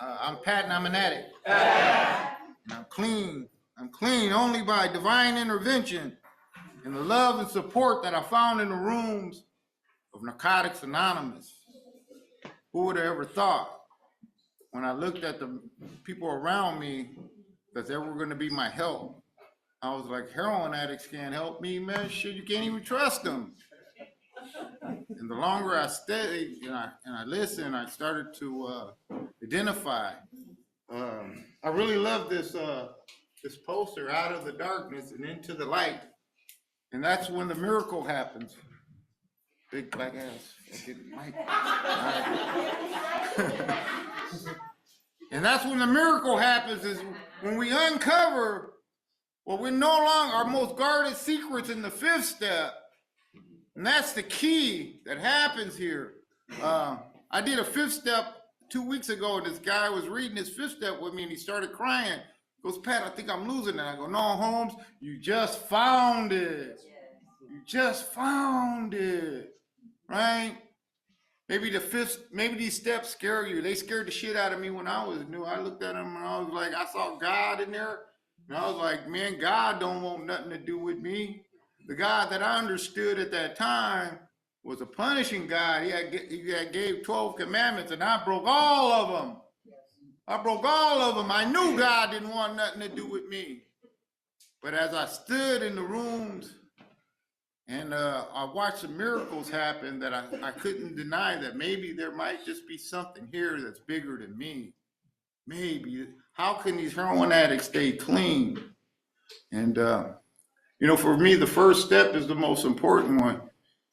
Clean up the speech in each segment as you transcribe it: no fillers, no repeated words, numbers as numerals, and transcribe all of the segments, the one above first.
I'm Pat and I'm an addict. And I'm clean. I'm clean only by divine intervention and the love and support that I found in the rooms of Narcotics Anonymous. Who would have ever thought when I looked at the people around me that they were going to be my help? I was like, heroin addicts can't help me, man. Shit, you can't even trust them. And the longer I stayed and I listened, I started to identify. I really love this poster, Out of the Darkness and Into the Light. And that's when the miracle happens. Big black ass fucking mic. And that's when the miracle happens, is when we uncover what we're no longer our most guarded secrets in the fifth step. And that's the key that happens here. I did a fifth step 2 weeks ago, and this guy was reading his fifth step with me, and he started crying. He goes, Pat, I think I'm losing it. I go, no, Holmes, you just found it. You just found it, right? Maybe these steps scare you. They scared the shit out of me when I was new. I looked at them and I was like, I saw God in there. And I was like, man, God don't want nothing to do with me. The God that I understood at that time was a punishing God. He had gave 12 commandments, and I broke all of them. I broke all of them. I knew God didn't want nothing to do with me. But as I stood in the rooms and I watched the miracles happen, that I couldn't deny that maybe there might just be something here that's bigger than me. Maybe. How can these heroin addicts stay clean? And, for me, the first step is the most important one.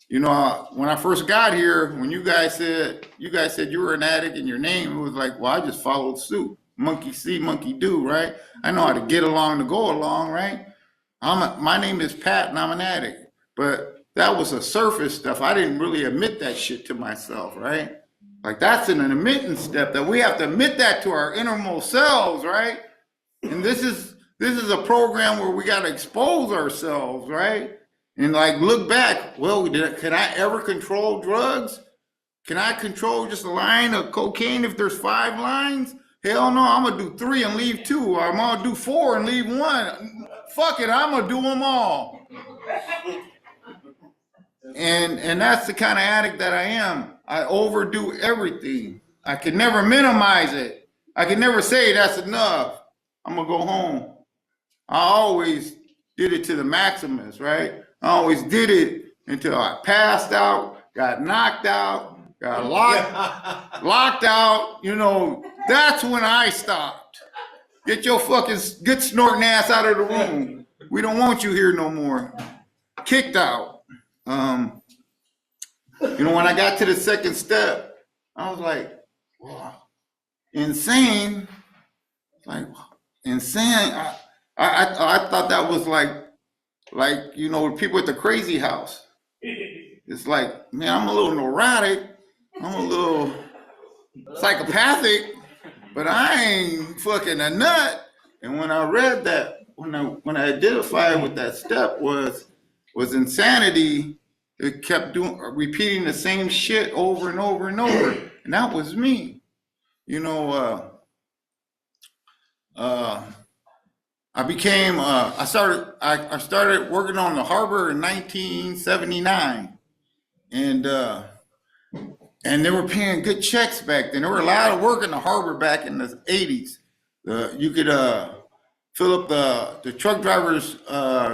When I first got here, when you guys said you were an addict and your name, it was like, well, I just followed suit. Monkey see, monkey do, right? I know how to get along to go along, right? My name is Pat and I'm an addict. But that was a surface stuff. I didn't really admit that shit to myself, right? Like, that's an admittance step, that we have to admit that to our innermost selves, right? And this is a program where we got to expose ourselves, right? And like, look back, well, can I ever control drugs? Can I control just a line of cocaine if there's 5 lines? Hell no, I'm gonna do 3 and leave 2, or I'm gonna do 4 and leave 1. Fuck it, I'm gonna do them all. And that's the kind of addict that I am. I overdo everything. I can never minimize it. I can never say that's enough. I'm gonna go home. I always did it to the maximus, right? I always did it until I passed out, got knocked out, got locked out. That's when I stopped. Get your fucking good snorting ass out of the room. We don't want you here no more. Kicked out. When I got to the second step, I was like, wow, insane. Like, insane. I thought that was like people at the crazy house. It's like, man, I'm a little neurotic. I'm a little psychopathic, but I ain't fucking a nut. And when I read that, when I identified what that step was insanity, it kept repeating the same shit over and over and over. And that was me. I started working on the harbor in 1979, and they were paying good checks back then. There were a lot of work in the harbor back in the 80s. You could fill up the truck driver's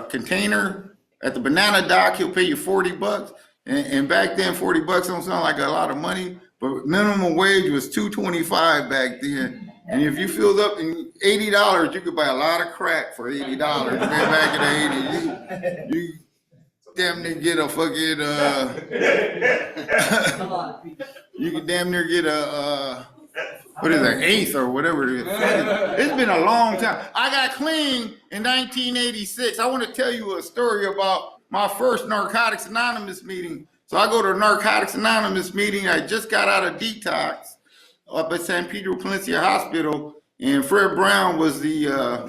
container at the banana dock. He'll pay you $40, and back then $40 don't sound like a lot of money, but minimum wage was $2.25 back then. And if you filled up in $80, you could buy a lot of crack for $80. Back in the 80s, you damn near get a fucking you could damn near get a what is that, eighth or whatever it is. It's been a long time. I got clean in 1986. I want to tell you a story about my first Narcotics Anonymous meeting. So I go to a Narcotics Anonymous meeting. I just got out of detox up at San Pedro Palencia Hospital, and Fred Brown was a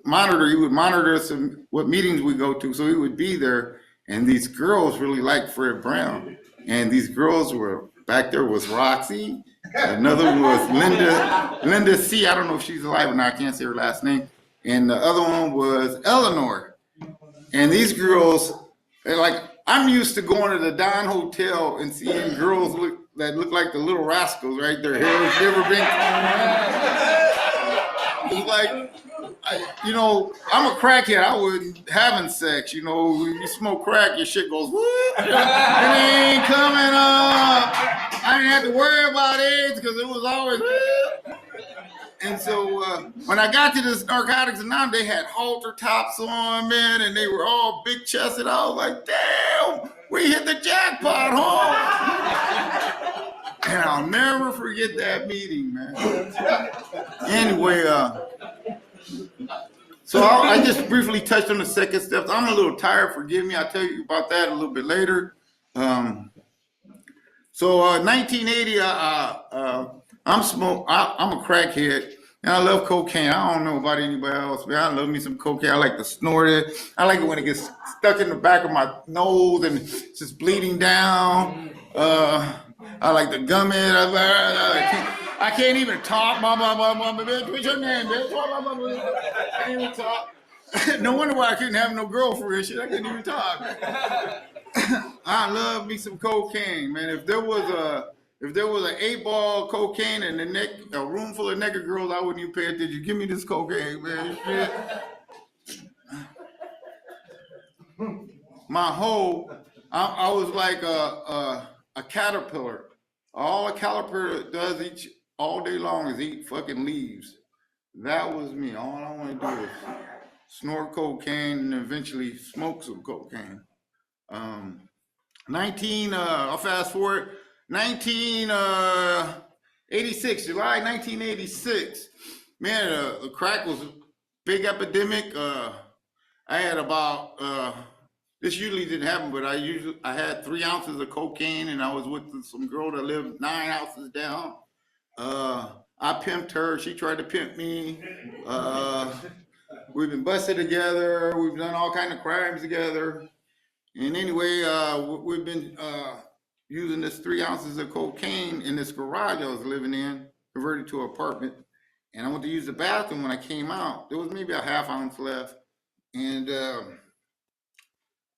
monitor. He would monitor us in what meetings we go to, so he would be there. And these girls really liked Fred Brown, and these girls were back there was Roxy Another one was Linda C. I don't know if she's alive or not. I can't say her last name. And the other one was Eleanor. And these girls, they're like, I'm used to going to the Don Hotel and seeing girls that look like the Little Rascals, right? Their hair's never been combed. It's like, I'm a crackhead. I wasn't having sex. When you smoke crack, your shit goes, whoop. It ain't coming up. I didn't have to worry about AIDS because it was always, whoop. And so when I got to this Narcotics Anonymous, they had halter tops on, man, and they were all big chested. I was like, damn, we hit the jackpot, huh? And I'll never forget that meeting, man. Anyway, so I just briefly touched on the second steps. I'm a little tired, forgive me. I'll tell you about that a little bit later. 1980, I'm a crackhead, and I love cocaine. I don't know about anybody else, but I love me some cocaine. I like to snort it. I like it when it gets stuck in the back of my nose and it's just bleeding down. I like to gum it. I can't even talk. Bitch, what's your name, bitch? I can't even talk. No wonder why I couldn't have no girlfriend. Shit, I couldn't even talk. I love me some cocaine, man. If there was an 8-ball cocaine and a room full of naked girls, I wouldn't even pay attention. Give me this cocaine, man. I was like a caterpillar. All a caterpillar does all day long is eat fucking leaves. That was me. All I want to do is snort cocaine and eventually smoke some cocaine. I'll fast forward, 1986, July 1986. Man, the crack was a big epidemic. I had about, this usually didn't happen, but I had 3 ounces of cocaine, and I was with some girl that lived 9 houses down. I pimped her, she tried to pimp me. We've been busted together, we've done all kinds of crimes together. And anyway, we've been using this 3 ounces of cocaine in this garage I was living in, converted to an apartment. And I went to use the bathroom. When I came out, there was maybe a half ounce left. And I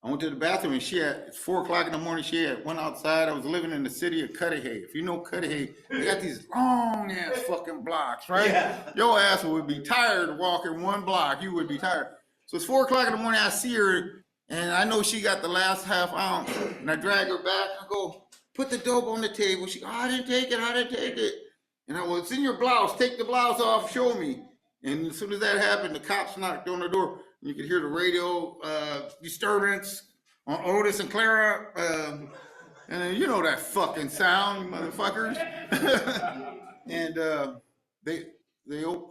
went to the bathroom, and it's 4 o'clock in the morning. She had went outside. I was living in the city of Cudahy. If you know Cudahy, they got these long ass fucking blocks, right? Yeah. Your ass would be tired walking 1 block. You would be tired. So it's 4 o'clock in the morning. I see her, and I know she got the last half ounce. And I drag her back. I go, put the dope on the table. She goes, I didn't take it. And I go, it's in your blouse. Take the blouse off. Show me. And as soon as that happened, the cops knocked on the door. You could hear the radio disturbance on Otis and Clara. And you know that fucking sound, motherfuckers. And I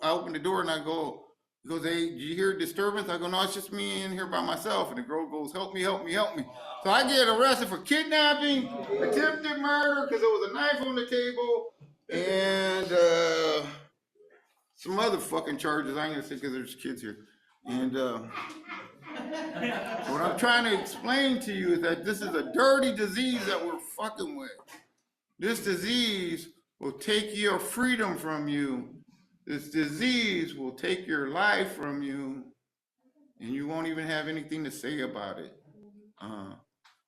opened the door and I go, he goes, hey, did you hear disturbance? I go, no, it's just me in here by myself. And the girl goes, help me. So I get arrested for kidnapping, attempted murder, because there was a knife on the table, and some other fucking charges. I ain't gonna say because there's kids here. And what I'm trying to explain to you is that this is a dirty disease that we're fucking with. This disease will take your freedom from you. This disease will take your life from you, and you won't even have anything to say about it.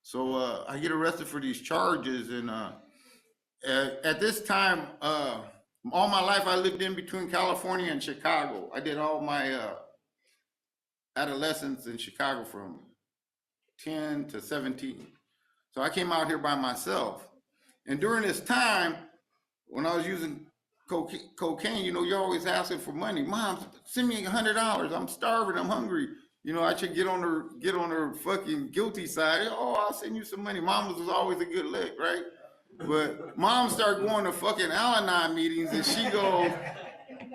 So I get arrested for these charges, and at this time, all my life I lived in between California and Chicago. I did all my adolescence in Chicago from 10 to 17. So I came out here by myself. And during this time, when I was using cocaine, you're always asking for money. Mom, send me $100. I'm starving. I'm hungry. I should get on her fucking guilty side. Oh, I'll send you some money. Mom was always a good lick, right? But Mom started going to fucking Alumni meetings, and she goes,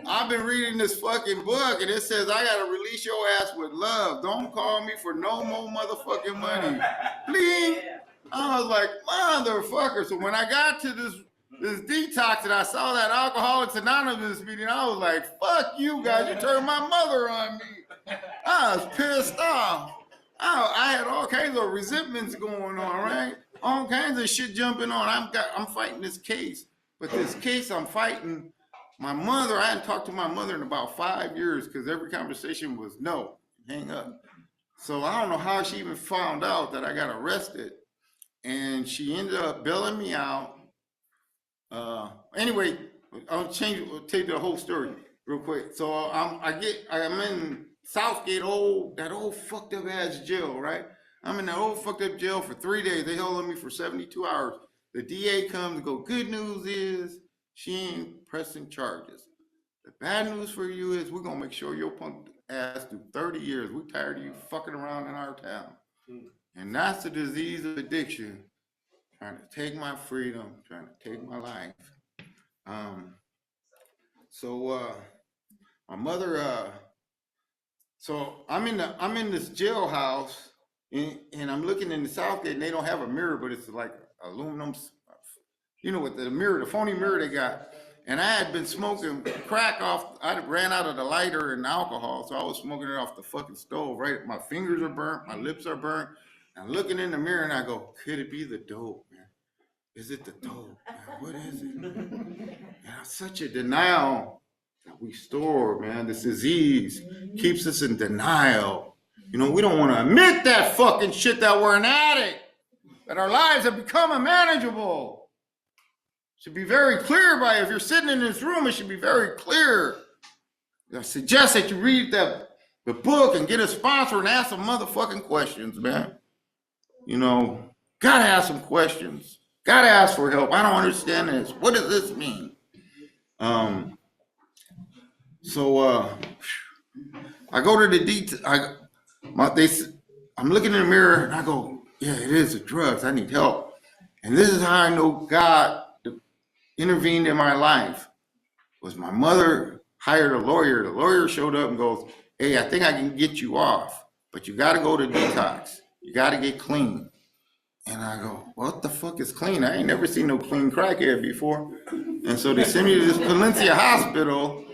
I've been reading this fucking book, and it says I gotta release your ass with love. Don't call me for no more motherfucking money. Please. I was like, motherfucker. So when I got to this detox and I saw that Alcoholics Anonymous meeting, I was like, fuck you guys, you turned my mother on me. I was pissed off. I had all kinds of resentments going on, right? All kinds of shit jumping on. I'm fighting this case. But this case I'm fighting, my mother, I hadn't talked to my mother in about 5 years because every conversation was no, hang up. So I don't know how she even found out that I got arrested. And she ended up bailing me out. Anyway, I'll tell you the whole story real quick. So I'm in Southgate, that old fucked up ass jail, right? I'm in that old fucked up jail for 3 days. They held me for 72 hours. The DA comes and go, good news is she ain't pressing charges. The bad news for you is we're gonna make sure your punk ass do 30 years. We're tired of you fucking around in our town. And that's the disease of addiction, trying to take my freedom, trying to take my life. So my mother, so I'm in this jailhouse, and I'm looking in the Southgate, and they don't have a mirror, but it's like aluminum, you know what, the mirror, the phony mirror they got. And I had been smoking crack off, I ran out of the lighter and alcohol, so I was smoking it off the fucking stove, right? My fingers are burnt, my lips are burnt. I'm looking in the mirror and I go, could it be the dope, man? Is it the dope, man? What is it? And such a denial that we store, man. This disease keeps us in denial. You know, we don't want to admit that fucking shit that we're an addict, that our lives have become unmanageable. Should be very clear if you're sitting in this room, it should be very clear. I suggest that you read the book and get a sponsor and ask some motherfucking questions, man. You know, gotta ask some questions. Gotta ask for help. I don't understand this. What does this mean? So I go to the detail. I'm looking in the mirror and I go, yeah, it is the drugs. I need help. And this is how I know God intervened in my life. Was my mother hired a lawyer. The lawyer showed up and goes, hey, I think I can get you off, but you got to go to detox. You got to get clean. And I go, what the fuck is clean? I ain't never seen no clean crackhead before. And so they sent me to this Valencia hospital,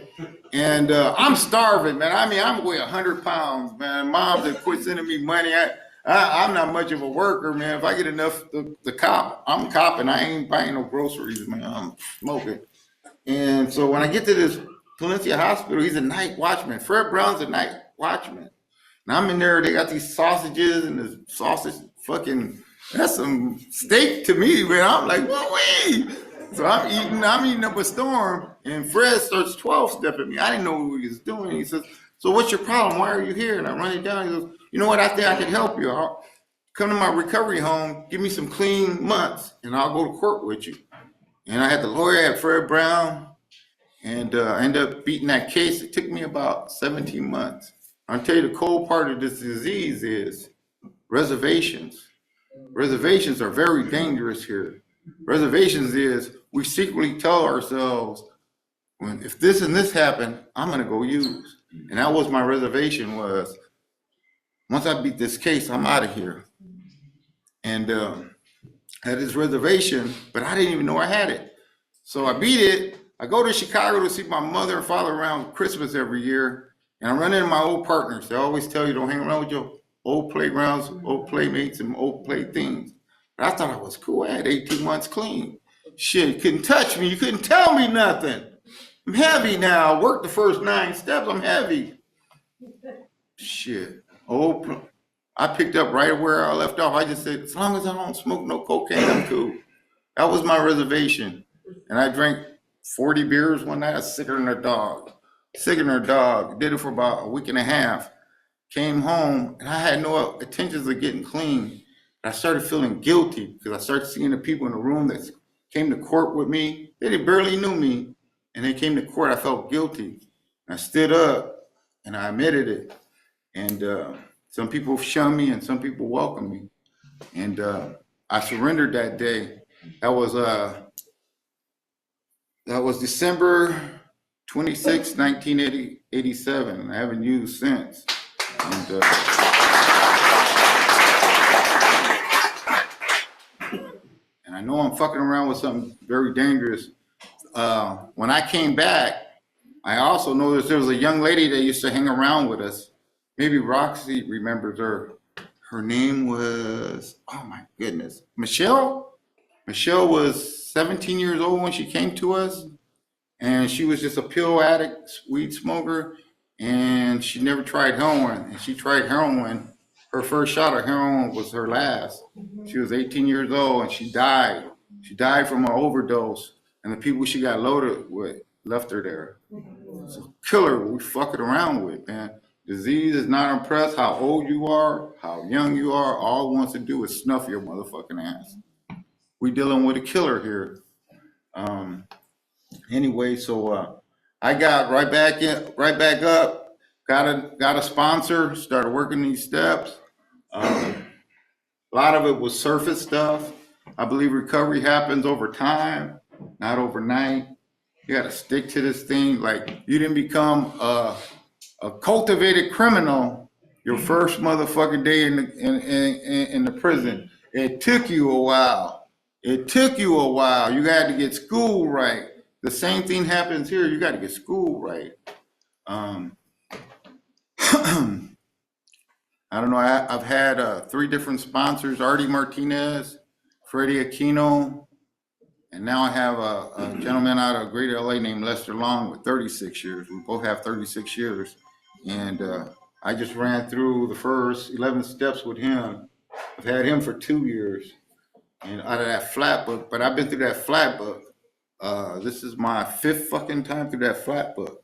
and I'm starving, man. I mean, I'm weigh 100 pounds, man. Moms have quit sending me money. I'm not much of a worker, man. If I get enough to cop, I'm copping. I ain't buying no groceries, man. I'm smoking. And so when I get to this Valencia hospital, he's a night watchman. Fred Brown's a night watchman. And I'm in there, they got these sausages and this sausage fucking, that's some steak to me, man. I'm like, whoa-wee. So I'm eating up a storm, and Fred starts 12-step at me. I didn't know what he was doing. He says, so what's your problem? Why are you here? And I run it down. He goes, you know what? I think I can help you. I'll come to my recovery home, give me some clean months, and I'll go to court with you. And I had the lawyer, I had Fred Brown, and I ended up beating that case. It took me about 17 months. I'll tell you the cold part of this disease is reservations. Reservations are very dangerous here. Reservations is we secretly tell ourselves, if this and this happen, I'm gonna go use. And that was my reservation, was once I beat this case, I'm out of here. And I had this reservation, but I didn't even know I had it. So I beat it. I go to Chicago to see my mother and father around Christmas every year, and I run into my old partners. They always tell you don't hang around with your old playgrounds, old playmates, and old playthings. But I thought I was cool. I had 18 months clean. Shit, you couldn't touch me. You couldn't tell me nothing. I'm heavy now. I worked the first 9 steps. I'm heavy. Shit. I picked up right where I left off. I just said, as long as I don't smoke no cocaine, I'm cool. That was my reservation. And I drank 40 beers one night. I was sicker than a dog. Did it for about a week and a half. Came home, and I had no intentions of getting clean. I started feeling guilty because I started seeing the people in the room that came to court with me. They barely knew me, and they came to court. I felt guilty. I stood up, and I admitted it. And some people shunned me, and some people welcomed me. And I surrendered that day. That was December 26, 1987. I haven't used since. And I know I'm fucking around with something very dangerous. When I came back, I also noticed there was a young lady that used to hang around with us. Maybe Roxy remembers her. Her name was, oh my goodness, Michelle? Michelle was 17 years old when she came to us, and she was just a pill addict, weed smoker, and she never tried heroin. And she tried heroin. Her first shot of heroin was her last. She was 18 years old, and she died. She died from an overdose, and the people she got loaded with left her there. It's a killer we fucking around with, man. Disease is not impressed how old you are, how young you are. All it wants to do is snuff your motherfucking ass. We dealing with a killer here. Anyway, so I got right back up. Got a sponsor. Started working these steps. A lot of it was surface stuff. I believe recovery happens over time, not overnight. You got to stick to this thing. Like, you didn't become a cultivated criminal your first motherfucking day in the prison. It took you a while. It took you a while. You had to get school right. The same thing happens here. You got to get school right. I don't know. I've had 3 different sponsors: Artie Martinez, Freddie Aquino, and now I have a gentleman out of Greater LA named Lester Long with 36 years. We both have 36 years. And I just ran through the first 11 steps with him. I've had him for 2 years. And out of that flat book, but I've been through that flat book. This is my 5th fucking time through that flat book.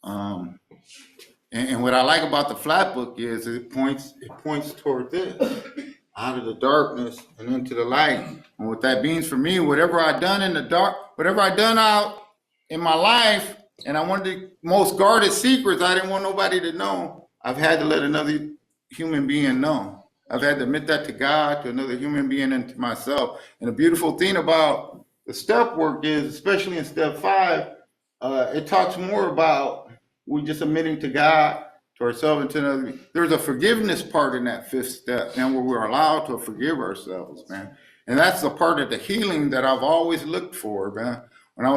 And what I like about the flat book is it points toward this, out of the darkness and into the light. And what that means for me, whatever I done in the dark, whatever I done out in my life, and I wanted the most guarded secrets I didn't want nobody to know, I've had to let another human being know. I've had to admit that to God, to another human being, and to myself. And the beautiful thing about the step work is, especially in step 5, it talks more about we just admitting to God, to ourselves, and to another. There's a forgiveness part in that 5th step, man, where we're allowed to forgive ourselves, man. And that's the part of the healing that I've always looked for, man. When I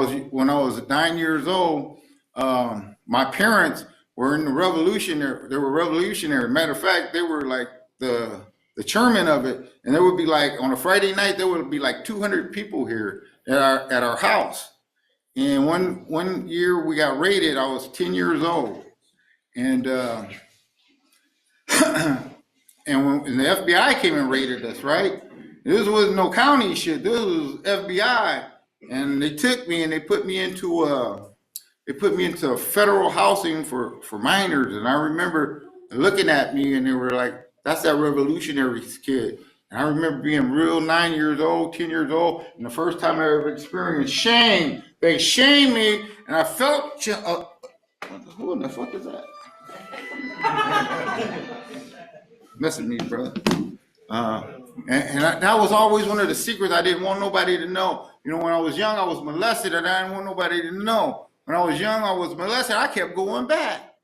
was 9 years old, my parents were in the revolutionary. They were revolutionary. Matter of fact, they were like the chairman of it. And there would be like, on a Friday night, there would be like 200 people here at our house. And one year we got raided. I was 10 years old, and when the FBI came and raided us, right? This was no county shit. This was FBI, and they took me and they put me into federal housing for minors. And I remember looking at me, and they were like, "That's that revolutionary kid." And I remember being real 9 years old, 10 years old, and the first time I ever experienced shame. They shamed me, and I felt, who in the fuck is that? Messing me, brother. That was always one of the secrets I didn't want nobody to know. You know, when I was young, I was molested, and I didn't want nobody to know. When I was young, I was molested. I kept going back.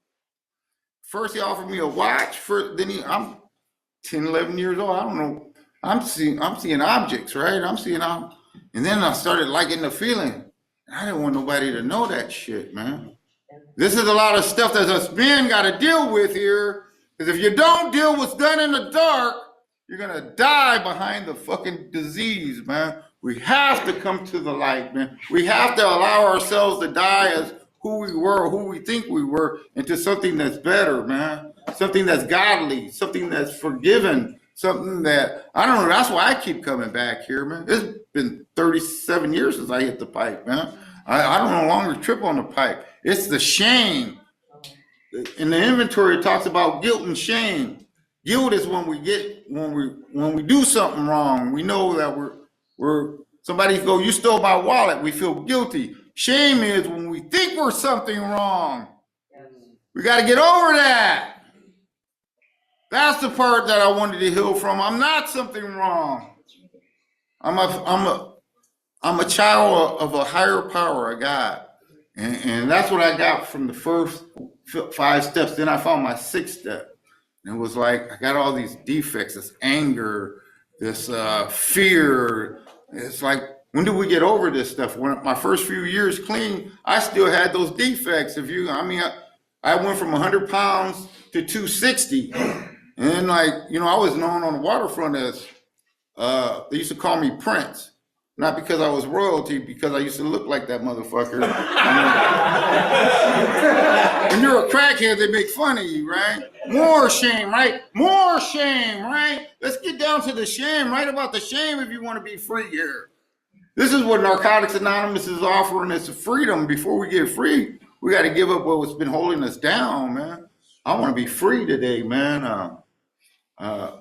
First, he offered me a watch. I'm 10, 11 years old. I don't know. I'm seeing objects, right? And then I started liking the feeling. I didn't want nobody to know that shit, man. This is a lot of stuff that us men got to deal with here. Because if you don't deal with what's done in the dark, you're going to die behind the fucking disease, man. We have to come to the light, man. We have to allow ourselves to die as who we were, who we think we were, into something that's better, man. Something that's godly, something that's forgiven, something that, I don't know, that's why I keep coming back here, man. It's been 37 years since I hit the pipe, man. I don't no longer trip on the pipe. It's the shame. In the inventory, it talks about guilt and shame. Guilt is when we do something wrong. We know that somebody go, "You stole my wallet." We feel guilty. Shame is when we think we're something wrong. We got to get over that. That's the part that I wanted to heal from. I'm not something wrong. I'm a child of a higher power, a God. And that's what I got from the first 5 steps. Then I found my 6th step. And it was like, I got all these defects, this anger, this fear. It's like, when did we get over this stuff? When my first few years clean, I still had those defects. I went from 100 pounds to 260. And I was known on the waterfront as, they used to call me Prince. Not because I was royalty, because I used to look like that motherfucker. When you're a crackhead, they make fun of you, right? More shame, right? More shame, right? Let's get down to the shame. Write about the shame if you want to be free here. This is what Narcotics Anonymous is offering us freedom. Before we get free, we got to give up what's been holding us down, man. I want to be free today, man. I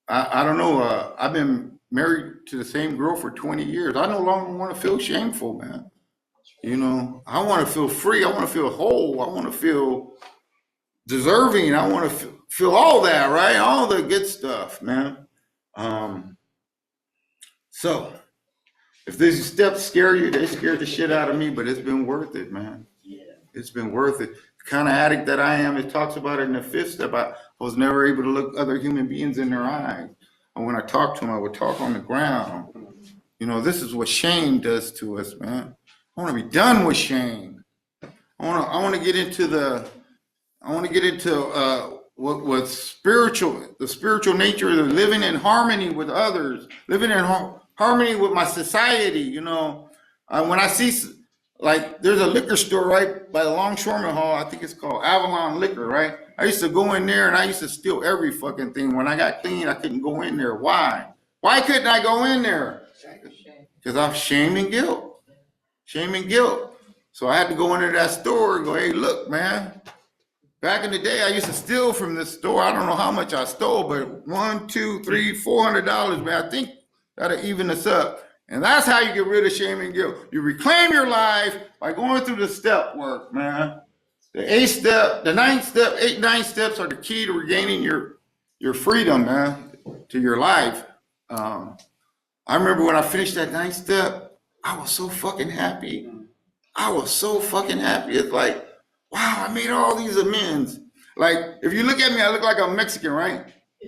don't know. I've been married to the same girl for 20 years. I no longer want to feel shameful, man. You know, I want to feel free. I want to feel whole. I want to feel deserving. I want to feel all that, right? All the good stuff, man. So if these steps scare you, they scared the shit out of me, but it's been worth it, man. It's been worth it. The kind of addict that I am, it talks about it in the fifth step. I was never able to look other human beings in their eyes. And when I talk to them, I would talk on the ground. You know, this is what shame does to us, man. I want to be done with shame. I want to get into what spiritual, the spiritual nature of living in harmony with others, living in harmony with my society. You know, when I see, like, there's a liquor store right by the Longshoreman Hall. I think it's called Avalon Liquor, right? I used to go in there and I used to steal every fucking thing. When I got clean, I couldn't go in there. Why? Why couldn't I go in there? Because I'm shame and guilt. Shame and guilt. So I had to go into that store and go, hey, look, man. Back in the day, I used to steal from this store. I don't know how much I stole, but $100, $200, $300, $400, man. I think that'll even us up. And that's how you get rid of shame and guilt. You reclaim your life by going through the step work, man. The 8th step, the 9th step, 8, 9 steps are the key to regaining your freedom, man, to your life. I remember when I finished that 9th step, I was so fucking happy. I was so fucking happy. It's like, wow, I made all these amends. Like, if you look at me, I look like I'm Mexican, right?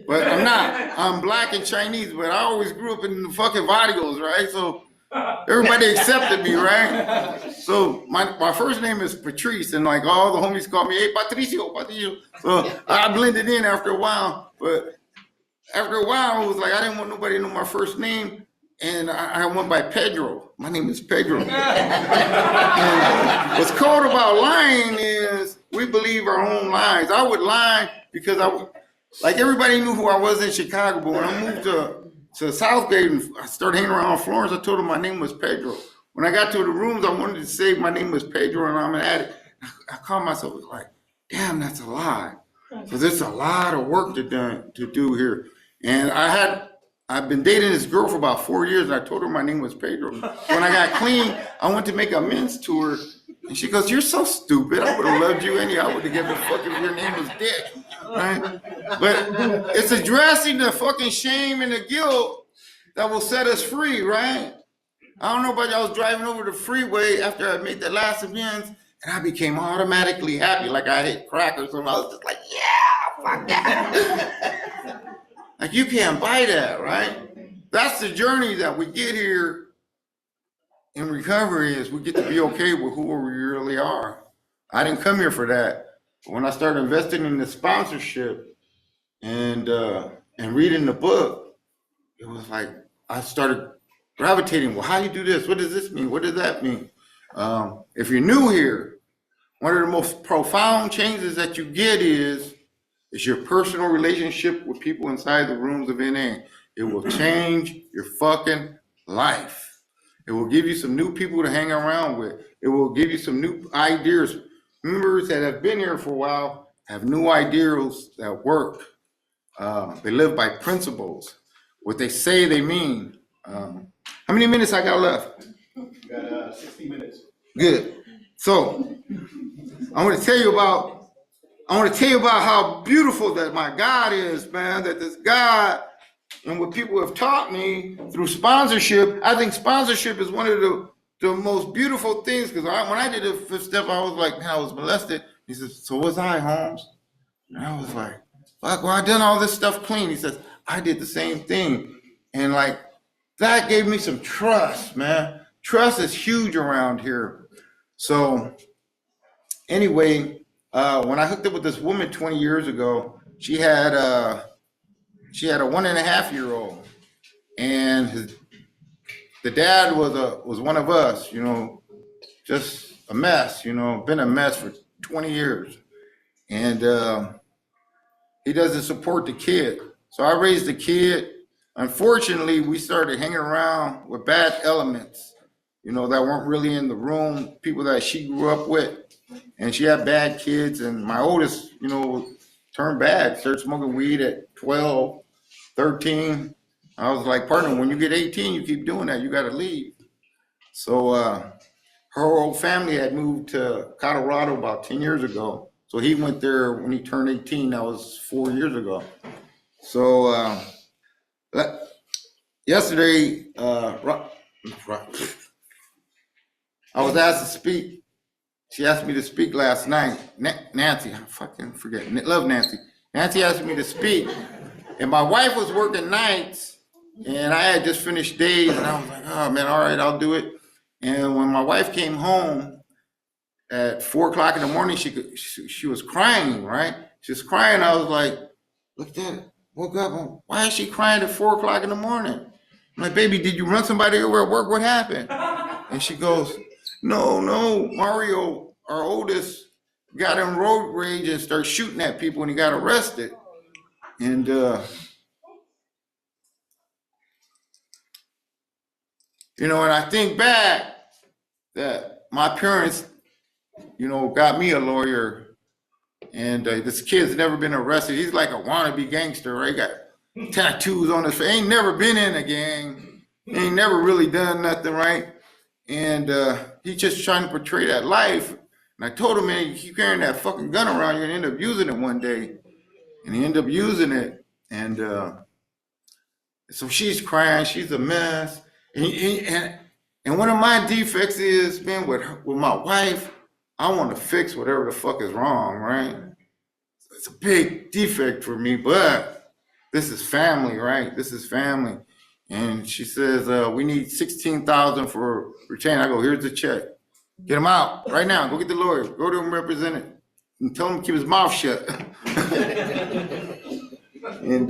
But I'm not. I'm black and Chinese, but I always grew up in the fucking barrios, right? So everybody accepted me, right? So my first name is Patrice, and like all the homies call me, hey, Patricio. So I blended in after a while, but after a while, it was like I didn't want nobody to know my first name, and I went by Pedro. My name is Pedro. And what's cool about lying is we believe our own lies. I would lie because like everybody knew who I was in Chicago, but when I moved to Southgate and I started hanging around Florence, I told them my name was Pedro. When I got to the rooms, I wanted to say my name was Pedro and I'm an addict. I called myself like, damn, that's a lie. So there's a lot of work to do here. And I've been dating this girl for about 4 years, and I told her my name was Pedro. When I got clean, I went to make amends to her, and she goes, "You're so stupid. I would have loved you anyhow. I would have given a fuck if your name was Dick." Right? But it's addressing the fucking shame and the guilt that will set us free, right? I don't know about y'all. I was driving over the freeway after I made that last amends, and I became automatically happy, like I hit crack or something. I was just like, yeah, fuck yeah. Like, you can't buy that, right? That's the journey that we get here in recovery, is we get to be okay with who we really are. I didn't come here for that. But when I started investing in the sponsorship and reading the book, it was like I started gravitating. Well, how do you do this? What does this mean? What does that mean? If you're new here, one of the most profound changes that you get is your personal relationship with people inside the rooms of NA. It will change your fucking life. It will give you some new people to hang around with. It will give you some new ideas. Members that have been here for a while have new ideals that work. They live by principles. What they say, they mean. How many minutes I got left? You got 60 minutes. Good. So I want to tell you about how beautiful that my God is, man, that this God and what people have taught me through sponsorship. I think sponsorship is one of the most beautiful things, because when I did the 5th step, I was like, man, I was molested. He says, so was I, Holmes? And I was like, fuck, well, I done all this stuff clean. He says, I did the same thing. And like, that gave me some trust, man. Trust is huge around here. So anyway, when I hooked up with this woman 20 years ago, she had a 1.5-year-old, and the dad was one of us, you know, just a mess, you know, been a mess for 20 years. And he doesn't support the kid. So I raised the kid. Unfortunately, we started hanging around with bad elements, you know, that weren't really in the room, people that she grew up with. And she had bad kids. And my oldest, you know, turned bad, started smoking weed at 12, 13. I was like, partner, when you get 18, you keep doing that, you got to leave. So her whole family had moved to Colorado about 10 years ago. So he went there when he turned 18. That was 4 years ago. So yesterday, I was asked to speak. She asked me to speak last night. Nancy, I fucking forget. Love Nancy. Nancy asked me to speak. And my wife was working nights, and I had just finished days, and I was like, oh man, all right, I'll do it. And when my wife came home at 4 o'clock in the morning, she was crying, right? She was crying. I was like, look at that. Woke up. Why is she crying at 4 o'clock in the morning? I'm like, baby, did you run somebody over at work? What happened? And she goes, no, Mario, our oldest, got in road rage and started shooting at people, and he got arrested. And you know, and I think back that my parents, you know, got me a lawyer, and this kid's never been arrested. He's like a wannabe gangster, right? Got tattoos on his face. Ain't never been in a gang. Ain't never really done nothing, right? And he's just trying to portray that life. And I told him, man, you keep carrying that fucking gun around, you're gonna end up using it one day. And he ended up using it. And so she's crying, she's a mess. And one of my defects is, man, with my wife, I want to fix whatever the fuck is wrong, right? It's a big defect for me, but this is family, right? This is family. And she says, we need $16,000 for retain. I go, here's the check. Get him out right now. Go get the lawyer. Go to him, represent it, and tell him to keep his mouth shut. And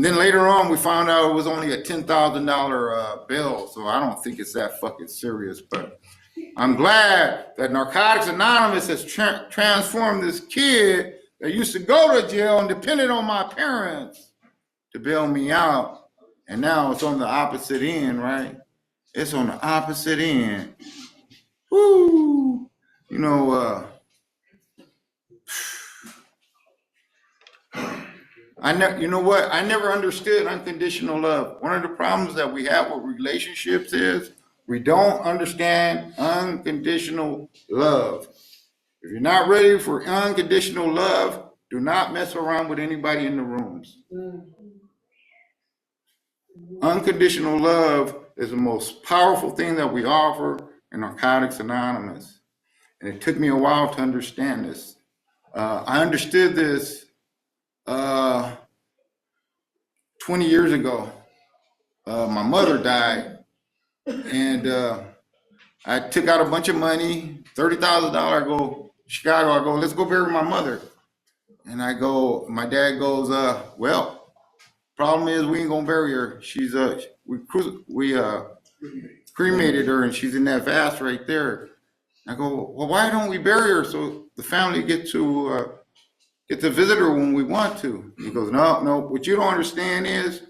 then later on, we found out it was only a $10,000 bill. So I don't think it's that fucking serious. But I'm glad that Narcotics Anonymous has transformed this kid that used to go to jail and depended on my parents to bail me out. And now it's on the opposite end, right? It's on the opposite end. Woo! You know, you know what? I never understood unconditional love. One of the problems that we have with relationships is we don't understand unconditional love. If you're not ready for unconditional love, do not mess around with anybody in the rooms. Unconditional love is the most powerful thing that we offer in Narcotics Anonymous. And it took me a while to understand this. I understood this 20 years ago. My mother died, and I took out a bunch of money, $30,000. I go Chicago. I go, let's go bury my mother. And I go, my dad goes, well, problem is we ain't gonna bury her. She's we cremated her, and she's in that vase right there. I go, well, why don't we bury her so the family get to visit her when we want to? He goes, no. What you don't understand is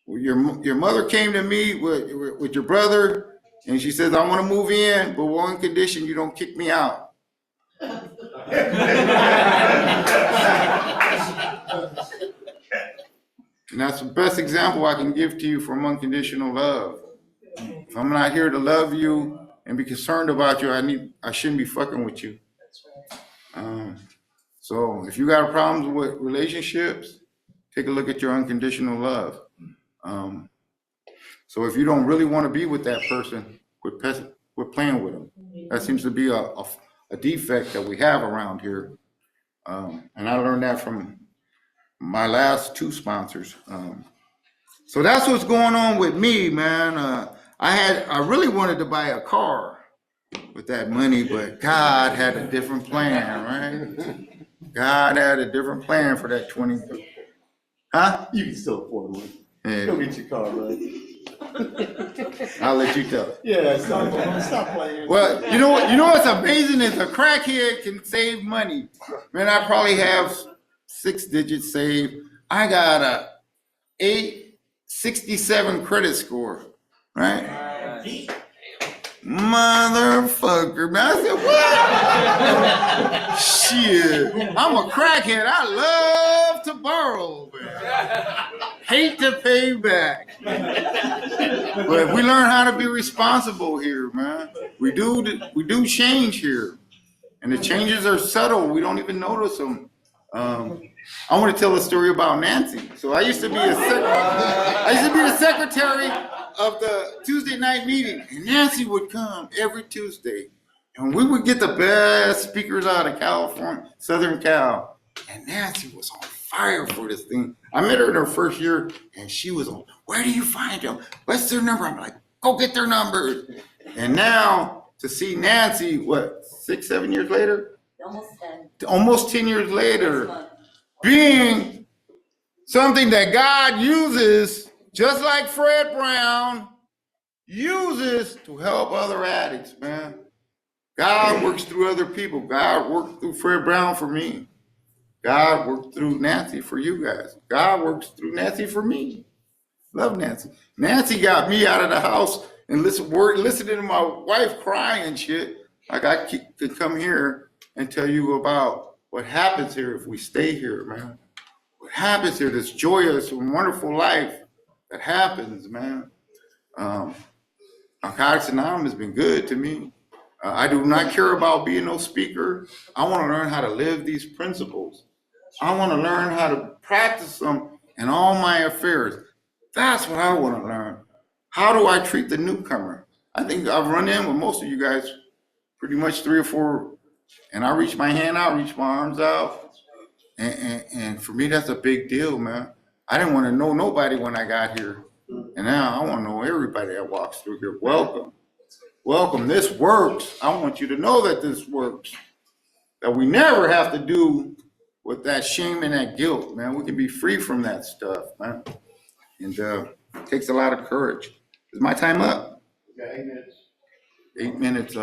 your mother came to me with your brother, and she says, I want to move in, but one condition, you don't kick me out. And that's the best example I can give to you from unconditional love. If I'm not here to love you and be concerned about you, I shouldn't be fucking with you. So if you got problems with relationships, take a look at your unconditional love. So if you don't really want to be with that person, quit playing with them. That seems to be a defect that we have around here. And I learned that from my last two sponsors. So that's what's going on with me, man. I really wanted to buy a car with that money, but God had a different plan, right? God had a different plan for that 20. Huh? You can still afford one. Yeah. Go get your car, right? I'll let you tell it. Yeah, stop playing. Well, you know what's amazing is a crackhead can save money. Man, I probably have 6 digits saved. I got a 867 credit score, right? Motherfucker, man. I said, what? Shit. I'm a crackhead. I love to borrow, man. Hate to pay back. But we learn how to be responsible here, man. We do change here. And the changes are subtle. We don't even notice them. I want to tell a story about Nancy. So I used to be the secretary of the Tuesday night meeting, and Nancy would come every Tuesday, and we would get the best speakers out of California, Southern Cal. And Nancy was on fire for this thing. I met her in her first year, and she was on, where do you find them? What's their number? I'm like, go get their numbers. And now to see Nancy, what, 6, 7 years later? Almost 10 years later, being something that God uses, just like Fred Brown uses to help other addicts, man. God works through other people. God worked through Fred Brown for me. God worked through Nancy for you guys. God works through Nancy for me. Love Nancy. Nancy got me out of the house and listening to my wife crying and shit. Like I could come here and tell you about what happens here if we stay here, man. What happens here, this joyous and wonderful life that happens, man. Narcotics Anonymous has been good to me. I do not care about being no speaker. I want to learn how to live these principles. I want to learn how to practice them in all my affairs. That's what I want to learn. How do I treat the newcomer? I think I've run in with most of you guys pretty much 3 or 4, and I reach my hand out, reach my arms out. And for me, that's a big deal, man. I didn't want to know nobody when I got here. And now I want to know everybody that walks through here. Welcome. Welcome. This works. I want you to know that this works. That we never have to do with that shame and that guilt, man. We can be free from that stuff, man. And it takes a lot of courage. Is my time up? You got 8 minutes. 8 minutes.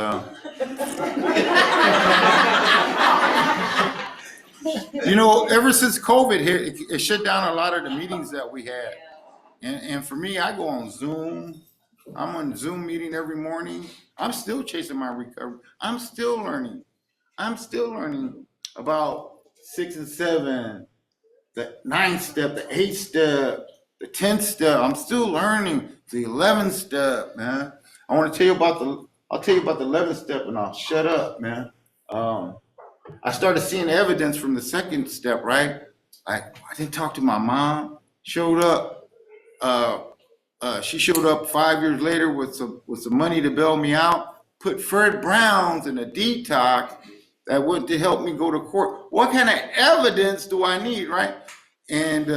You know, ever since COVID hit, it shut down a lot of the meetings that we had. And for me, I go on Zoom. I'm on Zoom meeting every morning. I'm still chasing my recovery. I'm still learning. I'm still learning about 6 and 7, the 9th step, the 8th step, the 10th step. I'm still learning the 11th step, man. I want to tell you about I'll tell you about the 11th step and I'll shut up, man. I started seeing evidence from the 2nd step, right? I didn't talk to my mom. Showed up. She showed up 5 years later with some money to bail me out. Put Fred Brown's in a detox that went to help me go to court. What kind of evidence do I need, right? And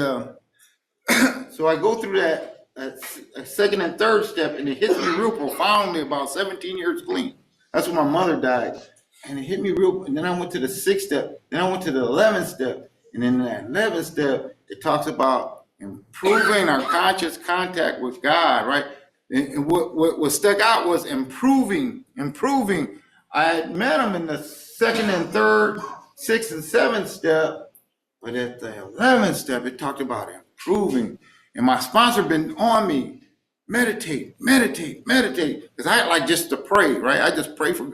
so I go through that 2nd and 3rd step, and it hits me real profoundly about 17 years clean. That's when my mother died. And it hit me real, and then I went to the 6th step, then I went to the 11th step, and in that 11th step, it talks about improving our conscious contact with God, right? And what stuck out was improving. I had met him in the 2nd and 3rd, 6th and 7th step, but at the 11th step, it talked about improving. And my sponsor been on me, meditate. Because I like just to pray, right? I just pray for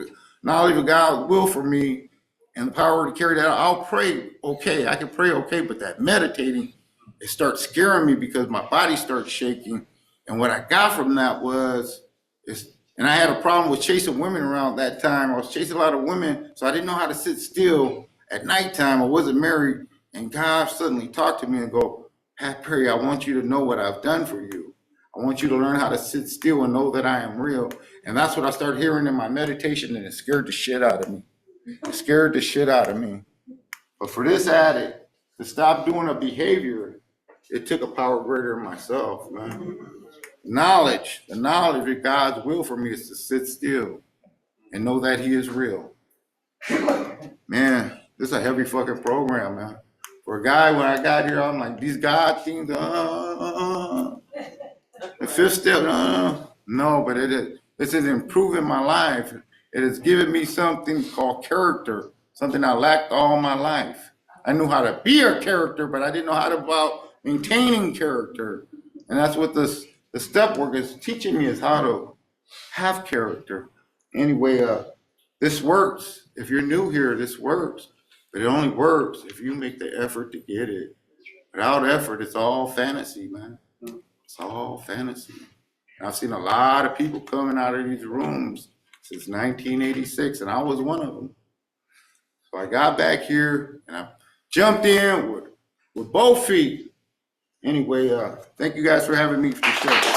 knowledge of God's will for me and the power to carry that out. I'll pray, okay, I can pray, okay, but that meditating, it starts scaring me because my body starts shaking. And what I got from that was, and I had a problem with chasing women around that time. I was chasing a lot of women, so I didn't know how to sit still at nighttime. I wasn't married, and God suddenly talked to me and go, Pat Perry, I want you to know what I've done for you. I want you to learn how to sit still and know that I am real. And that's what I started hearing in my meditation, and it scared the shit out of me. It scared the shit out of me. But for this addict to stop doing a behavior, it took a power greater than myself, man. The knowledge of God's will for me is to sit still and know that He is real. Man, this is a heavy fucking program, man. For a guy, when I got here, I'm like, these God things, it fifth step, no, but this is improving my life. It has given me something called character, something I lacked all my life. I knew how to be a character, but I didn't know how to about maintaining character. And that's what the step work is teaching me, is how to have character. Anyway, this works. If you're new here, this works. But it only works if you make the effort to get it. Without effort, it's all fantasy, man. It's all fantasy. And I've seen a lot of people coming out of these rooms since 1986, and I was one of them. So I got back here and I jumped in with both feet. Anyway, thank you guys for having me for the show.